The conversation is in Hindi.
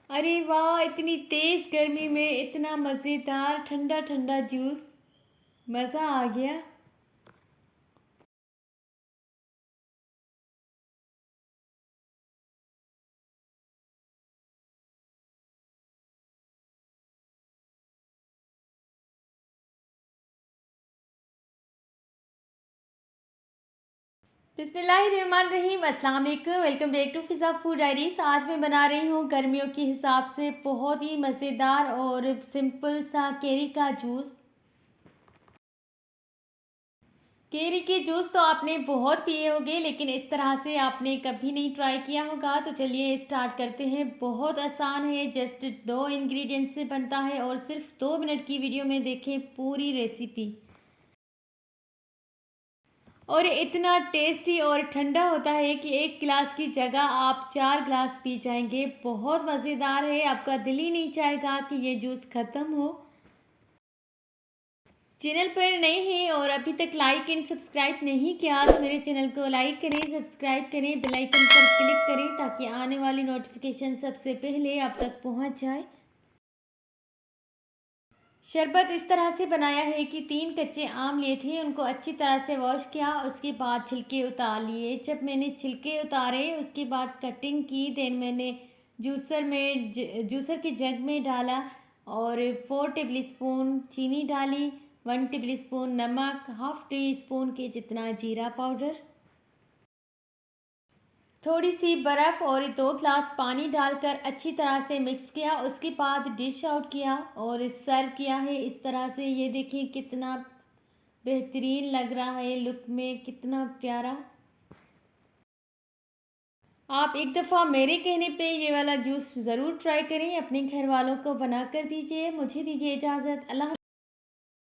अरे वाह! इतनी तेज़ गर्मी में इतना मज़ेदार ठंडा-ठंडा जूस, मज़ा आ गया। बिस्मिल्लाहिर्रहमानिर्रहीम, अस्सलाम वालेकुम, welcome back to Fiza food diaries. आज मैं बना रही हूँ गर्मियों के हिसाब से बहुत ही मज़ेदार और सिंपल सा केरी का जूस। केरी के जूस तो आपने बहुत पिए होंगे, लेकिन इस तरह से आपने कभी नहीं ट्राई किया होगा। तो चलिए स्टार्ट करते हैं। बहुत आसान है, जस्ट 2 इंग्रेडिएंट्स से बनता है और सिर्फ 2 मिनट की वीडियो में देखें पूरी रेसिपी। और इतना टेस्टी और ठंडा होता है कि 1 गिलास की जगह आप 4 गिलास पी जाएंगे। बहुत मज़ेदार है, आपका दिल ही नहीं चाहेगा कि ये जूस ख़त्म हो। चैनल पर नए हैं और अभी तक लाइक एंड सब्सक्राइब नहीं किया तो मेरे चैनल को लाइक करें, सब्सक्राइब करें, बेल आइकन पर क्लिक करें ताकि आने वाली नोटिफिकेशन सबसे पहले आप तक पहुंच जाए। शरबत इस तरह से बनाया है कि 3 कच्चे आम लिए थे, उनको अच्छी तरह से वॉश किया, उसके बाद छिलके उतार लिए। जब मैंने छिलके उतारे उसके बाद कटिंग की, देन मैंने जूसर के जग में डाला और 4 टेबल स्पून चीनी डाली, 1 टेबल स्पून नमक, हाफ टी स्पून के जितना जीरा पाउडर, थोड़ी सी बर्फ़ और 2 ग्लास पानी डालकर अच्छी तरह से मिक्स किया। उसके बाद डिश आउट किया और सर्व किया है इस तरह से। ये देखिए कितना बेहतरीन लग रहा है, लुक में कितना प्यारा। आप एक दफ़ा मेरे कहने पे ये वाला जूस ज़रूर ट्राई करें, अपने घर वालों को बना कर दीजिए। मुझे दीजिए इजाज़त। अल्लाह।